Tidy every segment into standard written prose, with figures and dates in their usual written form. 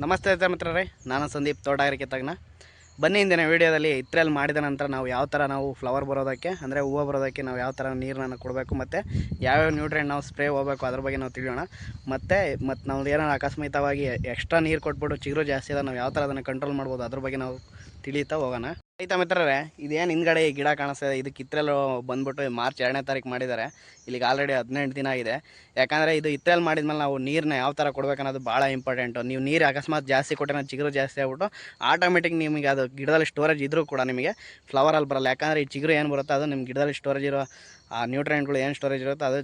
ನಮಸ್ತೆ ರೈತ ಮಿತ್ರರೇ, ನಾನು ಸಂದೀಪ್ ತೋಟಗಾರಿಕೆ ತಜ್ಞ. ಬನ್ನಿ ಇಂದಿನ ವೀಡಿಯೋದಲ್ಲಿ ಇತ್ರೆಯಲ್ಲಿ ಮಾಡಿದ ನಂತರ ನಾವು ಯಾವ ಥರ ನಾವು ಫ್ಲವರ್ ಬರೋದಕ್ಕೆ ಅಂದರೆ ಹೂವು ಬರೋದಕ್ಕೆ ನಾವು ಯಾವ ಥರ ನೀರನ್ನು ಕೊಡಬೇಕು ಮತ್ತು ಯಾವ್ಯಾವ ನ್ಯೂಟ್ರಿಯೆಂಟ್ ನಾವು ಸ್ಪ್ರೇ ಹೋಗಬೇಕು ಅದ್ರ ಬಗ್ಗೆ ನಾವು ತಿಳಿಯೋಣ. ಮತ್ತು ನಾವು ಏನಾರು ಅಕಸ್ಮಾತವಾಗಿ ಎಕ್ಸ್ಟ್ರಾ ನೀರು ಕೊಟ್ಬಿಟ್ಟು ಚಿಗುರು ಜಾಸ್ತಿ ಅದ ನಾವು ಯಾವ ಥರ ಅದನ್ನು ಕಂಟ್ರೋಲ್ ಮಾಡ್ಬೋದು ಅದ್ರ ಬಗ್ಗೆ ನಾವು ತಿಳಿತಾ ಹೋಗೋಣ. ರೈತ ಮಿತ್ರರೇ, ಇದೇನು ಹಿಂದ್ಗಡೆ ಈ ಗಿಡ ಕಾಣಿಸ್ತದೆ, ಇದು ಕಿತ್ತಲು ಬಂದ್ಬಿಟ್ಟು ಮಾರ್ಚ್ 2ನೇ ತಾರೀಕು ಮಾಡಿದ್ದಾರೆ. ಇಲ್ಲಿಗೆ ಆಲ್ರೆಡಿ 18 ದಿನ ಆಗಿದೆ. ಯಾಕಂದರೆ ಇದು ಇತ್ತೆಲ್ಲಿ ಮಾಡಿದ್ಮೇಲೆ ನಾವು ನೀರನ್ನ ಯಾವ ಥರ ಕೊಡಬೇಕನ್ನೋದು ಭಾಳ ಇಂಪಾರ್ಟೆಂಟು. ನೀವು ನೀರು ಅಕಸ್ಮಾತ್ ಜಾಸ್ತಿ ಕೊಟ್ಟರೆ ಚಿಗುರು ಜಾಸ್ತಿ ಆಗ್ಬಿಟ್ಟು ಆಟೋಮೆಟಿಕ್ ನಿಮಗೆ ಅದು ಗಿಡದಲ್ಲಿ ಸ್ಟೋರೇಜ್ ಇದ್ದರೂ ಕೂಡ ನಿಮಗೆ ಫ್ಲವರಲ್ಲಿ ಬರಲ್ಲ. ಯಾಕಂದರೆ ಈ ಚಿಗುರು ಏನು ಬರುತ್ತೋ ಅದು ನಿಮ್ಮ ಗಿಡದಲ್ಲಿ ಸ್ಟೋರೇಜ್ ಇರೋ ಆ ನ್ಯೂಟ್ರಿಯೆಂಟ್ಗಳು ಏನು ಸ್ಟೋರೇಜ್ ಇರುತ್ತೋ ಅದು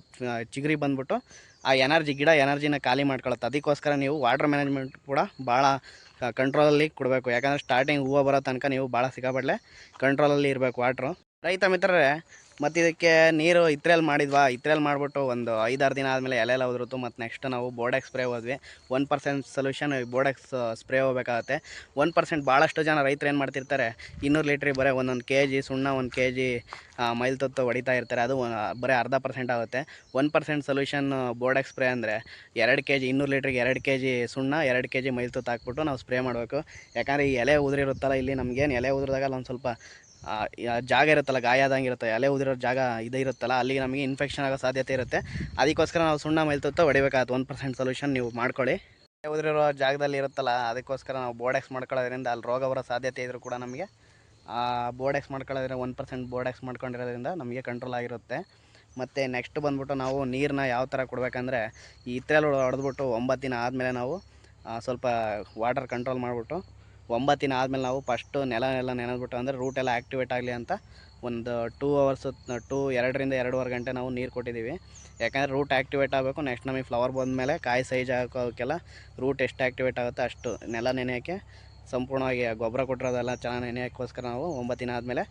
ಚಿಗುರಿಗೆ ಬಂದ್ಬಿಟ್ಟು ಆ ಗಿಡ ಎನರ್ಜಿನ ಖಾಲಿ ಮಾಡ್ಕೊಳುತ್ತೆ. ಅದಕ್ಕೋಸ್ಕರ ನೀವು ವಾಟರ್ ಮ್ಯಾನೇಜ್ಮೆಂಟ್ ಕೂಡ ಭಾಳ ಕಂಟ್ರೋಲಲ್ಲಿ ಕೊಡಬೇಕು. ಯಾಕಂದರೆ ಸ್ಟಾರ್ಟಿಂಗ್ ಹೂವು ಬರೋ ತನಕ ನೀವು ಭಾಳ ಸಿಕ್ಕಾಪಟ್ಟೆ ಕಂಟ್ರೋಲಲ್ಲಿ ಇರಬೇಕು ವಾಟ್ರು. ರೈತ ಮಿತ್ರರೇ, ಮತ್ತು ಇದಕ್ಕೆ ನೀರು ಇತ್ರೆಯಲ್ಲಿ ಮಾಡಿಬಿಟ್ಟು ಒಂದು 5-6 ದಿನ ಆದಮೇಲೆ ಎಲೆಲ್ಲ ಉದುರುತ್ತು. ಮತ್ತು ನೆಕ್ಸ್ಟ್ ನಾವು ಬೋರ್ಡೆಕ್ಸ್ ಸ್ಪ್ರೇ ಹೋದ್ವಿ. 1% ಸೊಲ್ಯೂಷನ್ ಬೋರ್ಡೆಕ್ಸ್ ಸ್ಪ್ರೇ ಹೋಗಬೇಕಾಗತ್ತೆ. 1% ಭಾಳಷ್ಟು ಜನ ರೈತರು ಏನು ಮಾಡ್ತಿರ್ತಾರೆ, 200 ಲೀಟ್ರಿಗೆ ಬರೀ 1 kg ಸುಣ್ಣ, 1 kg ಮೈಲ್ತುತ್ತು ಹೊಡಿತಾ ಇರ್ತಾರೆ. ಅದು ಬರೀ 0.5% ಆಗುತ್ತೆ. 1% ಸೊಲ್ಯೂಷನ್ ಬೋರ್ಡೆಕ್ಸ್ ಸ್ಪ್ರೇ ಅಂದರೆ 2 kg 200 ಲೀಟ್ರಿಗೆ 2 kg ಸುಣ್ಣ, 2 kg ಮೈಲ್ತುತ್ತು ಹಾಕ್ಬಿಟ್ಟು ನಾವು ಸ್ಪ್ರೇ ಮಾಡಬೇಕು. ಯಾಕಂದರೆ ಈ ಎಲೆ ಉದುರಿರುತ್ತಲ್ಲ, ಇಲ್ಲಿ ನಮಗೇನು ಎಲೆ ಉದುರಿದಾಗಲ್ಲ ಒಂದು ಸ್ವಲ್ಪ ಜಾಗ ಇರುತ್ತಲ್ಲ, ಗಾಯ ಆದಂಗೆ ಇರುತ್ತೆ, ಎಲೆ ಉದಿರೋ ಜಾಗ ಇದು ಇರುತ್ತಲ್ಲ, ಅಲ್ಲಿಗೆ ನಮಗೆ ಇನ್ಫೆಕ್ಷನ್ ಆಗೋ ಸಾಧ್ಯತೆ ಇರುತ್ತೆ. ಅದಕ್ಕೋಸ್ಕರ ನಾವು ಸುಣ್ಣ ಮೈಲ್ತುತ್ತು ಹೊಡಿಬೇಕಾಗುತ್ತೆ. 1% ಸೊಲ್ಯೂಷನ್ ನೀವು ಮಾಡ್ಕೊಳ್ಳಿ. ಎಲೆ ಉದಿರೋ ಜಾಗದಲ್ಲಿ ಇರುತ್ತಲ್ಲ, ಅದಕ್ಕೋಸ್ಕರ ನಾವು ಬೋರ್ಡೆಕ್ಸ್ ಮಾಡ್ಕೊಳ್ಳೋದ್ರಿಂದ ಅಲ್ಲಿ ರೋಗ ಬರೋ ಸಾಧ್ಯತೆ ಇದ್ದರೂ ಕೂಡ ನಮಗೆ ಬೋರ್ಡೆಕ್ಸ್ ಮಾಡ್ಕೊಳ್ಳೋದ್ರಿಂದ 1% ಬೋರ್ಡೆಕ್ಸ್ ಮಾಡ್ಕೊಂಡಿರೋದ್ರಿಂದ ನಮಗೆ ಕಂಟ್ರೋಲ್ ಆಗಿರುತ್ತೆ. ಮತ್ತು ನೆಕ್ಸ್ಟ್ ಬಂದ್ಬಿಟ್ಟು ನಾವು ನೀರನ್ನ ಯಾವ ಥರ ಕೊಡಬೇಕಂದ್ರೆ, ಈ ಇತ್ರೆಯಲ್ಲಿ ಹೊಡೆದ್ಬಿಟ್ಟು 9 ದಿನ ಆದಮೇಲೆ ನಾವು ಸ್ವಲ್ಪ ವಾಟರ್ ಕಂಟ್ರೋಲ್ ಮಾಡಿಬಿಟ್ಟು 9 ದಿನ ಆದಮೇಲೆ ನಾವು ಫಸ್ಟು ನೆಲ ನೆನೆದ್ಬಿಟ್ಟು, ಅಂದರೆ ರೂಟ್ ಎಲ್ಲ ಆ್ಯಕ್ಟಿವೇಟ್ ಆಗಲಿ ಅಂತ ಒಂದು 2 ಅವರ್ಸು 2ರಿಂದ 2.5 ಗಂಟೆ ನಾವು ನೀರು ಕೊಟ್ಟಿದ್ದೀವಿ. ಯಾಕಂದರೆ ರೂಟ್ ಆ್ಯಕ್ಟಿವೇಟ್ ಆಗಬೇಕು. ನೆಕ್ಸ್ಟ್ ನಮಗೆ ಫ್ಲವರ್ ಬಂದಮೇಲೆ ಕಾಯಿ ಸೈಜ್ ಹಾಕೋಕ್ಕೆಲ್ಲ ರೂಟ್ ಎಷ್ಟು ಆ್ಯಕ್ಟಿವೇಟ್ ಆಗುತ್ತೆ ಅಷ್ಟು ನೆಲ ನೆನೆಯೋಕ್ಕೆ ಸಂಪೂರ್ಣವಾಗಿ ಗೊಬ್ಬರ ಕೊಟ್ಟಿರೋದೆಲ್ಲ ಚೆನ್ನಾಗಿ ನೆನೆಯೋಕ್ಕೋಸ್ಕರ ನಾವು 9 ದಿನ ಆದಮೇಲೆ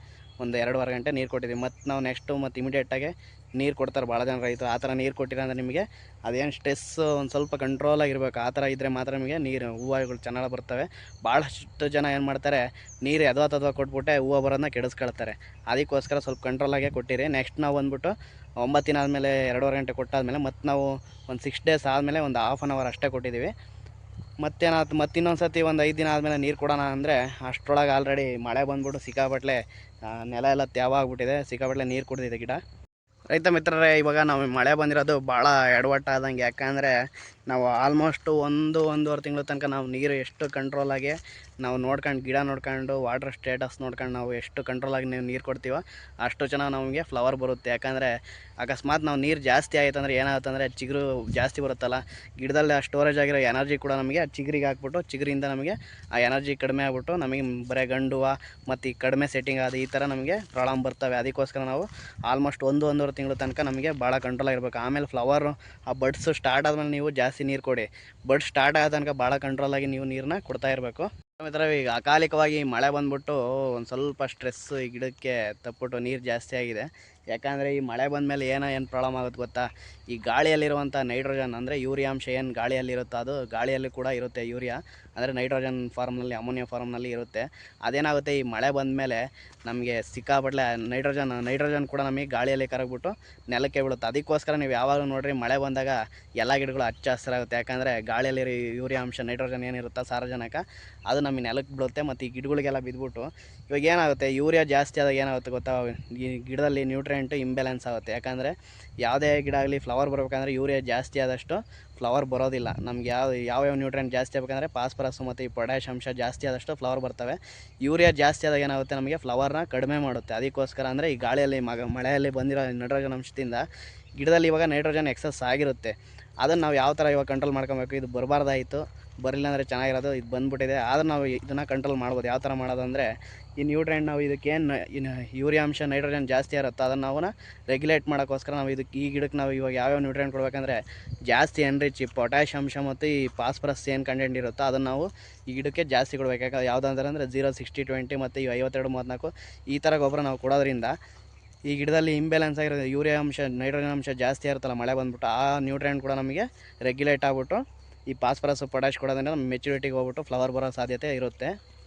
ಒಂದು 2.5 ಗಂಟೆ ನೀರು ಕೊಟ್ಟಿದ್ದೀವಿ. ಮತ್ತು ನಾವು ನೆಕ್ಸ್ಟು ಇಮಿಡಿಯೇಟಾಗಿ ನೀರು ಕೊಡ್ತಾರೆ ಭಾಳ ಜನ ರೈತರು. ಆ ಥರ ನೀರು ಕೊಟ್ಟಿರಂದ್ರೆ ನಿಮಗೆ ಅದೇನು ಸ್ಟ್ರೆಸ್ಸು ಒಂದು ಸ್ವಲ್ಪ ಕಂಟ್ರೋಲಾಗಿರ್ಬೇಕು. ಆ ಥರ ಇದ್ದರೆ ಮಾತ್ರ ನಿಮಗೆ ನೀರು ಹೂವುಗಳು ಚೆನ್ನಾಗಿ ಬರ್ತವೆ. ಭಾಳಷ್ಟು ಜನ ಏನು ಮಾಡ್ತಾರೆ, ನೀರು ಎದ್ವಾ ಕೊಟ್ಬಿಟ್ಟೆ ಹೂವು ಬರೋದನ್ನ ಕೆಡಿಸ್ಕೊಳ್ತಾರೆ. ಅದಕ್ಕೋಸ್ಕರ ಸ್ವಲ್ಪ ಕಂಟ್ರೋಲಾಗೆ ಕೊಟ್ಟಿರಿ. ನೆಕ್ಸ್ಟ್ ನಾವು ಬಂದ್ಬಿಟ್ಟು 9 ದಿನ ಆದಮೇಲೆ 2.5 ಗಂಟೆ ಕೊಟ್ಟಾದಮೇಲೆ ಮತ್ತು ನಾವು ಒಂದು 6 ಡೇಸ್ ಆದಮೇಲೆ ಒಂದು ½ hour ಅಷ್ಟೇ ಕೊಟ್ಟಿದ್ದೀವಿ. ಮತ್ತೇನಾಯ್ತು, ಇನ್ನೊಂದು ಸತಿ ಒಂದು 5 ದಿನ ಆದಮೇಲೆ ನೀರು ಕೊಡೋಣ ಅಂದರೆ ಅಷ್ಟರೊಳಗೆ ಆಲ್ರೆಡಿ ಮಳೆ ಬಂದ್ಬಿಟ್ಟು ಸಿಕ್ಕಾಪಟ್ಟೆ ನೆಲ ಎಲ್ಲ ತ್ಯಾವ ಆಗಿಬಿಟ್ಟಿದೆ, ಸಿಕ್ಕಾಪಟ್ಟೆ ನೀರು ಕುಡಿದಿದೆ ಗಿಡ. ರೈತ ಮಿತ್ರರೇ, ಇವಾಗ ನಾವು ಮಳೆ ಬಂದಿರೋದು ಭಾಳ ಎಡವಟ್ಟಾದಂಗೆ. ಯಾಕಂದರೆ ನಾವು ಆಲ್ಮೋಸ್ಟು 1-1.5 ತಿಂಗಳ ತನಕ ನಾವು ನೀರು ಎಷ್ಟು ಕಂಟ್ರೋಲಾಗಿ ನಾವು ನೋಡ್ಕೊಂಡು, ಗಿಡ ನೋಡ್ಕೊಂಡು, ವಾಟರ್ ಸ್ಟೇಟಸ್ ನೋಡ್ಕೊಂಡು ನಾವು ಎಷ್ಟು ಕಂಟ್ರೋಲಾಗಿ ನೀರು ಕೊಡ್ತೀವೋ ಅಷ್ಟು ಚೆನ್ನಾಗಿ ನಮಗೆ ಫ್ಲವರ್ ಬರುತ್ತೆ. ಯಾಕಂದರೆ ಅಕಸ್ಮಾತ್ ನಾವು ನೀರು ಜಾಸ್ತಿ ಆಯಿತು ಅಂದರೆ ಏನಾಗುತ್ತೆ ಅಂದರೆ ಚಿಗುರು ಜಾಸ್ತಿ ಬರುತ್ತಲ್ಲ, ಗಿಡದಲ್ಲಿ ಸ್ಟೋರೇಜ್ ಆಗಿರೋ ಎನರ್ಜಿ ಕೂಡ ನಮಗೆ ಚಿಗುರಿಗೆ ಹಾಕ್ಬಿಟ್ಟು ಚಿಗುರಿಂದ ನಮಗೆ ಆ ಎನರ್ಜಿ ಕಡಿಮೆ ಆಗ್ಬಿಟ್ಟು ನಮಗೆ ಬರೀ ಗಂಡು ಮತ್ತು ಈ ಕಡಿಮೆ ಸೆಟ್ಟಿಂಗ್ ಅದು ಈ ಥರ ನಮಗೆ ಪ್ರಾಬ್ಲಮ್ ಬರ್ತವೆ. ಅದಕ್ಕೋಸ್ಕರ ನಾವು ಆಲ್ಮೋಸ್ಟ್ 1-1.5 ತಿಂಗಳ ತನಕ ನಮಗೆ ಭಾಳ ಕಂಟ್ರೋಲ್ ಆಗಿರ್ಬೇಕು. ಆಮೇಲೆ ಫ್ಲವರು ಆ ಬಡ್ಸು ಸ್ಟಾರ್ಟ್ ಆದಮೇಲೆ ನೀವು ಜಾಸ್ತಿ ನೀರು ಕೊಡಿ. ಬಡ್ ಸ್ಟಾರ್ಟ್ ಆದ ತನಕ ಭಾಳ ಕಂಟ್ರೋಲಾಗಿ ನೀವು ನೀರನ್ನ ಕೊಡ್ತಾ ಇರಬೇಕು. ಈಗ ಅಕಾಲಿಕವಾಗಿ ಮಳೆ ಬಂದ್ಬಿಟ್ಟು ಒಂದು ಸ್ವಲ್ಪ ಸ್ಟ್ರೆಸ್ ಈ ಗಿಡಕ್ಕೆ ತಪ್ಪಿಬಿಟ್ಟು ನೀರು ಜಾಸ್ತಿ ಆಗಿದೆ. ಯಾಕಂದರೆ ಈ ಮಳೆ ಬಂದಮೇಲೆ ಏನು ಪ್ರಾಬ್ಲಮ್ ಆಗುತ್ತೆ ಗೊತ್ತಾ, ಈ ಗಾಳಿಯಲ್ಲಿರುವಂಥ ನೈಟ್ರೋಜನ್ ಅಂದರೆ ಯೂರಿಯಾ ಅಂಶ ಏನು ಗಾಳಿಯಲ್ಲಿರುತ್ತೋ ಅದು ಗಾಳಿಯಲ್ಲಿ ಕೂಡ ಇರುತ್ತೆ. ಯೂರಿಯಾ ಅಂದರೆ ನೈಟ್ರೋಜನ್ ಫಾರ್ಮ್ನಲ್ಲಿ, ಅಮೋನಿಯಾ ಫಾರ್ಮ್ನಲ್ಲಿ ಇರುತ್ತೆ. ಅದೇನಾಗುತ್ತೆ, ಈ ಮಳೆ ಬಂದಮೇಲೆ ನಮಗೆ ಸಿಕ್ಕಾಪಟ್ಟೆ ನೈಟ್ರೋಜನ್ ಕೂಡ ನಮಗೆ ಗಾಳಿಯಲ್ಲಿ ಕರಗ್ಬಿಟ್ಟು ನೆಲಕ್ಕೆ ಬೀಳುತ್ತೆ. ಅದಕ್ಕೋಸ್ಕರ ನೀವು ಯಾವಾಗಲೂ ನೋಡಿರಿ, ಮಳೆ ಬಂದಾಗ ಎಲ್ಲ ಗಿಡಗಳು ಹಚ್ಚ ಹಸಿರಾಗುತ್ತೆ. ಯಾಕಂದರೆ ಗಾಳಿಯಲ್ಲಿ ಯೂರಿಯಾ ಅಂಶ, ನೈಟ್ರೋಜನ್ ಏನಿರುತ್ತೋ ಸಾರಜನಕ, ಅದು ನಮಗೆ ನೆಲಕ್ಕೆ ಬೀಳುತ್ತೆ ಮತ್ತು ಈ ಗಿಡಗಳಿಗೆಲ್ಲ ಬಿದ್ದುಬಿಟ್ಟು ಇವಾಗ ಏನಾಗುತ್ತೆ, ಯೂರಿಯಾ ಜಾಸ್ತಿ ಆದಾಗ ಏನಾಗುತ್ತೆ ಗೊತ್ತಾ, ಈ ಗಿಡದಲ್ಲಿ ನ್ಯೂಟ್ರಿಯೆಂಟು ಇಂಬ್ಯಾಲೆನ್ಸ್ ಆಗುತ್ತೆ. ಯಾಕಂದರೆ ಯಾವುದೇ ಗಿಡ ಆಗಲಿ ಫ್ಲವರ್ ಬರಬೇಕಂದ್ರೆ ಯೂರಿಯಾ ಜಾಸ್ತಿ ಆದಷ್ಟು ಫ್ಲವರ್ ಬರೋದಿಲ್ಲ. ನಮ್ಗೆ ಯಾವ್ಯಾವ ನ್ಯೂಟ್ರಿಯೆಂಟ್ ಜಾಸ್ತಿ ಆಗಬೇಕಂದ್ರೆ ಫಾಸ್ಫರಸ್ ಮತ್ತು ಈ ಪೊಟ್ಯಾಷ್ ಅಂಶ ಜಾಸ್ತಿ ಆದಷ್ಟು ಫ್ಲವರ್ ಬರ್ತವೆ. ಯೂರಿಯಾ ಜಾಸ್ತಿ ಆದಾಗ ಏನಾಗುತ್ತೆ, ನಮಗೆ ಫ್ಲವರ್ನ ಕಡಿಮೆ ಮಾಡುತ್ತೆ. ಅದಕ್ಕೋಸ್ಕರ ಅಂದರೆ ಈ ಗಾಳಿಯಲ್ಲಿ ಮಳೆಯಲ್ಲಿ ಬಂದಿರೋ ನೈಟ್ರೋಜನ್ ಅಂಶದಿಂದ ಗಿಡದಲ್ಲಿ ಇವಾಗ ನೈಟ್ರೋಜನ್ ಎಕ್ಸಸ್ ಆಗಿರುತ್ತೆ. ಅದನ್ನು ನಾವು ಯಾವ ಥರ ಇವಾಗ ಕಂಟ್ರೋಲ್ ಮಾಡ್ಕೊಬೇಕು, ಇದು ಬರಬಾರ್ದಾಯಿತು, ಬರಲಿಲ್ಲ ಅಂದರೆ ಚೆನ್ನಾಗಿರೋದು, ಇದು ಬಂದುಬಿಟ್ಟಿದೆ. ಆದ್ರೆ ನಾವು ಇದನ್ನು ಕಂಟ್ರೋಲ್ ಮಾಡ್ಬೋದು. ಯಾವ ಥರ ಮಾಡೋದು ಅಂದರೆ, ಈ ನ್ಯೂಟ್ರಿಯೆಂಟ್ ನಾವು ಇದಕ್ಕೇನು ಯೂರಿಯಾ ಅಂಶ, ನೈಟ್ರೋಜನ್ ಜಾಸ್ತಿ ಇರುತ್ತೋ ಅದನ್ನು ನಾವು ರೆಗ್ಯುಲೇಟ್ ಮಾಡೋಕ್ಕೋಸ್ಕರ ನಾವು ಈ ಗಿಡಕ್ಕೆ ನಾವು ಇವಾಗ ಯಾವ್ಯಾವ ನ್ಯೂಟ್ರಿಯೆಂಟ್ ಕೊಡಬೇಕಂದ್ರೆ, ಜಾಸ್ತಿ ಎನ್ರಿಚ್ ಈ ಪೊಟ್ಯಾಷ್ ಅಂಶ ಮತ್ತು ಈ ಫಾಸ್ಫರಸ್ ಏನು ಕಂಟೆಂಟ್ ಇರುತ್ತೋ ಅದನ್ನು ನಾವು ಈ ಗಿಡಕ್ಕೆ ಜಾಸ್ತಿ ಕೊಡಬೇಕು. ಯಾಕಂದರೆ ಯಾವುದಂದ್ರೆ 0-60-20 ಮತ್ತು ಈ 52-34 ಈ ಥರ ಗೊಬ್ಬರ ನಾವು ಕೊಡೋದ್ರಿಂದ ಈ ಗಿಡದಲ್ಲಿ ಇಂಬ್ಯಾಲೆನ್ಸ್ ಆಗಿರೋ ಯೂರಿಯಾ ಅಂಶ, ನೈಟ್ರೋಜನ್ ಅಂಶ ಜಾಸ್ತಿ ಇರುತ್ತಲ್ಲ ಮಳೆ ಬಂದ್ಬಿಟ್ಟು, ಆ ನ್ಯೂಟ್ರಿಯೆಂಟ್ ಕೂಡ ನಮಗೆ ರೆಗ್ಯುಲೇಟ್ ಆಗಿಬಿಟ್ಟು ಈ ಫಾಸ್ಫರಸ್ ಪೊಟ್ಯಾಷ್ ಕೊಡೋದ್ರಿಂದ ನಮ್ಮ ಮೆಚುರಿಟಿಗೆ ಹೋಗ್ಬಿಟ್ಟು ಫ್ಲವರ್ ಬರೋ ಸಾಧ್ಯತೆ ಇರುತ್ತೆ.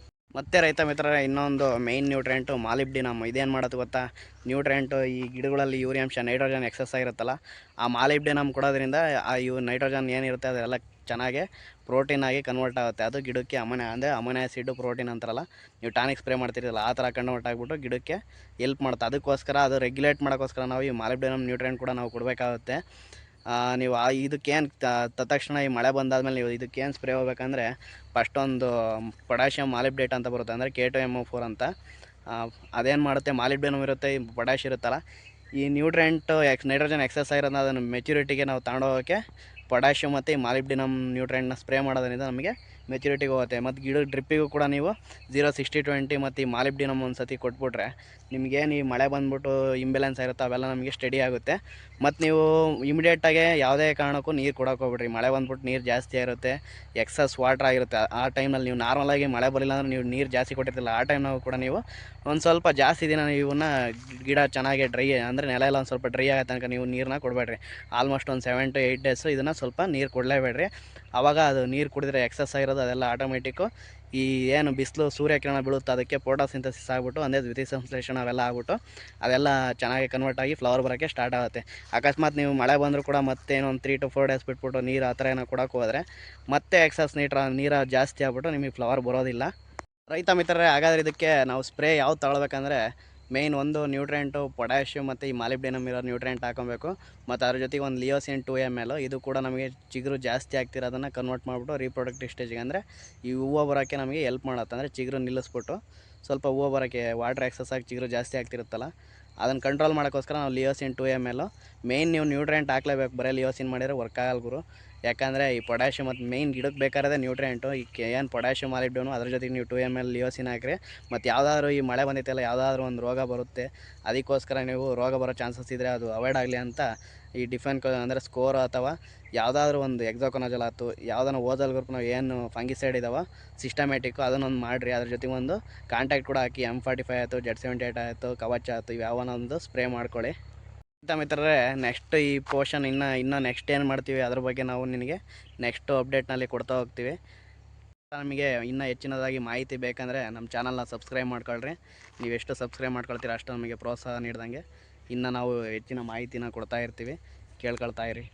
ಮತ್ತು ರೈತ ಮಿತ್ರರೇ, ಇನ್ನೊಂದು ಮೇಯ್ನ್ ನ್ಯೂಟ್ರೆಂಟು ಮಾಲಿಬ್ಡಿನಮ್. ಇದೇನು ಮಾಡೋದು ಗೊತ್ತಾ? ನ್ಯೂಟ್ರೆಂಟು ಈ ಗಿಡಗಳಲ್ಲಿ ಯೂರಿಯಾಂಶ, ನೈಟ್ರೋಜನ್ ಎಕ್ಸಸ್ ಆಗಿರುತ್ತಲ್ಲ, ಆ ಮಾಲಿಬ್ಡಿನಮ್ ಕೊಡೋದ್ರಿಂದ ಆ ನೈಟ್ರೋಜನ್ ಏನಿರುತ್ತೆ ಅದೆಲ್ಲ ಚೆನ್ನಾಗಿ ಪ್ರೋಟೀನ್ ಆಗಿ ಕನ್ವರ್ಟ್ ಆಗುತ್ತೆ. ಅದು ಗಿಡಕ್ಕೆ ಅಮೋನಿಯಾ ಆ್ಯಸಿಡ್ ಪ್ರೋಟೀನ್ ಅಂತಾರಲ್ಲ, ನೀವು ಟಾನಿಕ್ ಸ್ಪ್ರೇ ಮಾಡ್ತಿರಲ್ಲ ಆ ಥರ ಕನ್ವರ್ಟ್ ಆಗಿಬಿಟ್ಟು ಗಿಡಕ್ಕೆ ಎಲ್ಪ್ ಮಾಡುತ್ತೆ. ಅದಕ್ಕೋಸ್ಕರ ಅದು ರೆಗ್ಯುಲೇಟ್ ಮಾಡೋಕ್ಕೋಸ್ಕರ ನಾವು ಈ ಮಾಲಿಬ್ಡಿನಮ್ ನ್ಯೂಟ್ರೆಂಟ್ ಕೂಡ ನಾವು ಕೊಡಬೇಕಾಗುತ್ತೆ. ನೀವು ಇದಕ್ಕೇನು ತಕ್ಷಣ ಈ ಮಳೆ ಬಂದಾದ್ಮೇಲೆ ನೀವು ಇದಕ್ಕೇನು ಸ್ಪ್ರೇ ಹೋಗ್ಬೇಕಂದ್ರೆ, ಫಸ್ಟೊಂದು ಪೊಟ್ಯಾಷಿಯಮ್ ಮಾಲಿಬ್ಡೇಟ್ ಅಂತ ಬರುತ್ತೆ, ಅಂದರೆ K2MO4 ಅಂತ. ಅದೇನು ಮಾಡುತ್ತೆ, ಮಾಲಿಬ್ಡಿನಮ್ ಇರುತ್ತೆ, ಈ ಪೊಟ್ಯಾಷ್ ಇರುತ್ತಲ್ಲ, ಈ ನ್ಯೂಟ್ರೆಂಟು ನೈಟ್ರೋಜನ್ ಎಕ್ಸಸ್ ಆಗಿರೋದನ್ನ ಅದನ್ನು ಮೆಚ್ಯೂರಿಟಿಗೆ ನಾವು ತಗೊಂಡೋಗೋಕ್ಕೆ ಪೊಟ್ಯಾಷಿಯಮ್ ಮತ್ತು ಈ ಮಾಲಿಬ್ಡಿನಮ್ ನ್ಯೂಟ್ರೆಂಟ್ನ ಸ್ಪ್ರೇ ಮಾಡೋದ್ರಿಂದ ನಮಗೆ ಮೆಚ್ಯೂರಿಟಿಗೆ ಹೋಗುತ್ತೆ. ಮತ್ತು ಗಿಡ ಡ್ರಿಪ್ಪಿಗೂ ಕೂಡ ನೀವು 0-60-20 ಮತ್ತು ಈ ಮಾಲಿಬ್ಡಿನಮ್ ಒಂದು ಸತಿ ಕೊಟ್ಬಿಟ್ರೆ ನಿಮಗೇನು ಈ ಮಳೆ ಬಂದ್ಬಿಟ್ಟು ಇಂಬ್ಯಾಲೆನ್ಸ್ ಆಗಿರುತ್ತೆ ಅವೆಲ್ಲ ನಮಗೆ ಸ್ಟಡಿ ಆಗುತ್ತೆ. ಮತ್ತು ನೀವು ಇಮಿಡಿಯೇಟಾಗೆ ಯಾವುದೇ ಕಾರಣಕ್ಕೂ ನೀರು ಕೊಡೋಕೆ ಹೋಗ್ಬಿಡ್ರಿ. ಮಳೆ ಬಂದ್ಬಿಟ್ಟು ನೀರು ಜಾಸ್ತಿ ಇರುತ್ತೆ, ಎಕ್ಸಸ್ ವಾಟ್ರ್ ಆಗಿರುತ್ತೆ. ಆ ಟೈಮಲ್ಲಿ ನೀವು ನಾರ್ಮಲಾಗಿ ಮಳೆ ಬರಲಿಲ್ಲ ಅಂದ್ರೆ ನೀವು ನೀರು ಜಾಸ್ತಿ ಕೊಟ್ಟಿರ್ತಿಲ್ಲ, ಆ ಟೈಮ್ನಾಗೂ ಕೂಡ ನೀವು ಒಂದು ಸ್ವಲ್ಪ ಜಾಸ್ತಿ ದಿನ ಇವನ್ನ ಗಿಡ ಚೆನ್ನಾಗಿ ಡ್ರೈ ಅಂದರೆ ನೆಲ ಎಲ್ಲ ಒಂದು ಸ್ವಲ್ಪ ಡ್ರೈ ಆಗೋ ತನಕ ನೀವು ನೀರನ್ನ ಕೊಡಬೇಡ್ರಿ. ಆಲ್ಮೋಸ್ಟ್ ಒಂದು 7 to 8 ಡೇಸು ಇದನ್ನು ಸ್ವಲ್ಪ ನೀರು ಕೊಡಲೇಬೇಡ್ರಿ. ಆವಾಗ ಅದು ನೀರು ಕುಡಿದ್ರೆ ಎಕ್ಸಸ್ ಆಗಿರೋದು ಅದೆಲ್ಲ ಆಟೋಮೆಟಿಕ್ಕು ಈ ಏನು ಬಿಸಿಲು ಸೂರ್ಯಕಿರಣ ಬೀಳುತ್ತೆ ಅದಕ್ಕೆ ಫೋಟೋಸಿಂಥಸಿಸ್ ಆಗಿಬಿಟ್ಟು, ಅಂದರೆ ದ್ವಿತೀಯ ಸಂಶ್ಲೇಷಣ ಅವೆಲ್ಲ ಆಗ್ಬಿಟ್ಟು ಅದೆಲ್ಲ ಚೆನ್ನಾಗಿ ಕನ್ವರ್ಟ್ ಆಗಿ ಫ್ಲವರ್ ಬರೋಕ್ಕೆ ಸ್ಟಾರ್ಟ್ ಆಗುತ್ತೆ. ಅಕಸ್ಮಾತ್ ನೀವು ಮಳೆ ಬಂದರೂ ಕೂಡ ಮತ್ತೆ ಒಂದು 3 to 4 ಡೇಸ್ ಬಿಟ್ಬಿಟ್ಟು ನೀರು ಆ ಥರ ಏನೋ ಕೊಡೋಕೆ ಹೋದರೆ ಮತ್ತೆ ಎಕ್ಸಸ್ ನೀರು ಜಾಸ್ತಿ ಆಗ್ಬಿಟ್ಟು ನಿಮಗೆ ಫ್ಲವರ್ ಬರೋದಿಲ್ಲ. ರೈತ ಮಿತ್ರರೇ, ಹಾಗಾದರೆ ಇದಕ್ಕೆ ನಾವು ಸ್ಪ್ರೇ ಯಾವ್ದು ತಗೊಳ್ಬೇಕಂದ್ರೆ, ಮೇಯ್ನ್ ಒಂದು ನ್ಯೂಟ್ರೆಂಟು ಪೊಟ್ಯಾಷಿಯಮ್ ಮತ್ತು ಈ ಮಾಲಿಬ್ಡಿನಮ್ ಇರೋ ನ್ಯೂಟ್ರೆಂಟ್ ಹಾಕೊಬೇಕು. ಮತ್ತು ಅದ್ರ ಜೊತೆಗೆ ಒಂದು ಲಿಯೋಸಿನ್ 2 ml. ಇದು ಕೂಡ ನಮಗೆ ಚಿಗುರು ಜಾಸ್ತಿ ಆಗ್ತಿರೋದನ್ನು ಕನ್ವರ್ಟ್ ಮಾಡಿಬಿಟ್ಟು ರೀಪ್ರೊಡಕ್ಟಿವ್ ಸ್ಟೇಜಿಗೆ, ಅಂದರೆ ಈ ಹೂವು ಬರೋಕ್ಕೆ ನಮಗೆ ಹೆಲ್ಪ್ ಮಾಡುತ್ತೆ. ಅಂದರೆ ಚಿಗುರು ನಿಲ್ಲಿಸ್ಬಿಟ್ಟು ಸ್ವಲ್ಪ ಹೂವು ಬರೋಕ್ಕೆ, ವಾಟ್ರ್ ಎಕ್ಸಸ್ ಆಗಿ ಚಿಗುರು ಜಾಸ್ತಿ ಆಗ್ತಿರುತ್ತಲ್ಲ, ಅದನ್ನು ಕಂಟ್ರೋಲ್ ಮಾಡೋಕ್ಕೋಸ್ಕರ ನಾವು ಲಿಯೋಸಿನ್ 2 ml. ಮೇಯ್ನ್ ನೀವು ನ್ಯೂಟ್ರೆಂಟ್ ಹಾಕ್ಲೇಬೇಕು, ಬರೀ ಲಿಯೋಸಿನ್ ಮಾಡಿದರೆ ವರ್ಕ್ ಆಗಲ್ಲ ಗುರು. ಯಾಕಂದರೆ ಈ ಪೊಟ್ಯಾಷಿಯಮ್ ಮತ್ತು ಮೇಯ್ನ್ ಗಿಡಕ್ಕೆ ಬೇಕಾರದೇ ನ್ಯೂಟ್ರೆಂಟು. ಈ ಏನು ಪೊಟ್ಯಾಷಿಯಮ್ ಮಾಲಿಬ್ಡಿನಮ್ ಅದ್ರ ಜೊತೆಗೆ ನೀವು 2 ml ಲಿಯೋಸಿನ್ ಹಾಕಿರಿ. ಮತ್ತು ಯಾವುದಾದ್ರೂ ಈ ಮಳೆ ಬಂದಿತ್ತಲ್ಲ, ಯಾವುದಾದ್ರೂ ಒಂದು ರೋಗ ಬರುತ್ತೆ, ಅದಕ್ಕೋಸ್ಕರ ನೀವು ರೋಗ ಬರೋ ಚಾನ್ಸಸ್ ಇದ್ದರೆ ಅದು ಅವಾಯ್ಡ್ ಆಗಲಿ ಅಂತ ಈ ಅಂದರೆ ಸ್ಕೋರ್ ಅಥವಾ ಯಾವುದಾದ್ರೂ ಒಂದು ಎಕ್ಸಾಕೊನಜಲ್ ಆಯ್ತು, ಯಾವುದನ್ನ ಓಜಲ್ ಗ್ರೂಪ್ ನಾವು ಏನು ಫಂಗಿಸೈಡ್ ಇದಾವೆ ಸಿಸ್ಟಮ್ಯಾಟಿಕ್ಕು ಅದನ್ನೊಂದು ಮಾಡಿರಿ. ಅದ್ರ ಜೊತೆಗೆ ಒಂದು ಕಾಂಟ್ಯಾಕ್ಟ್ ಕೂಡ ಹಾಕಿ, M45 ಆಯಿತು, Z78 ಆಯಿತು, ಕವಚ ಆಯಿತು, ಇವು ಯಾವನೊಂದು ಸ್ಪ್ರೇ ಮಾಡ್ಕೊಳ್ಳಿ. ಮಿತ್ರರೇ, ನೆಕ್ಸ್ಟ್ ಈ ಪೋರ್ಷನ್ ಇನ್ನೂ ನೆಕ್ಸ್ಟ್ ಏನು ಮಾಡ್ತೀವಿ ಅದ್ರ ಬಗ್ಗೆ ನಾವು ನಿನಗೆ ನೆಕ್ಸ್ಟು ಅಪ್ಡೇಟ್ನಲ್ಲಿ ಕೊಡ್ತಾ ಹೋಗ್ತೀವಿ. ನಮಗೆ ಇನ್ನೂ ಹೆಚ್ಚಿನದಾಗಿ ಮಾಹಿತಿ ಬೇಕಂದರೆ ನಮ್ಮ ಚಾನಲ್ನ ಸಬ್ಸ್ಕ್ರೈಬ್ ಮಾಡ್ಕೊಳ್ರಿ. ನೀವು ಎಷ್ಟು ಸಬ್ಸ್ಕ್ರೈಬ್ ಮಾಡ್ಕೊಳ್ತೀರ ಅಷ್ಟು ನಮಗೆ ಪ್ರೋತ್ಸಾಹ ನೀಡ್ದಂಗೆ ಇನ್ನು ನಾವು ಹೆಚ್ಚಿನ ಮಾಹಿತಿನ ಕೊಡ್ತಾ ಇರ್ತೀವಿ, ಕೇಳ್ಕೊಳ್ತಾ ಇರಿ.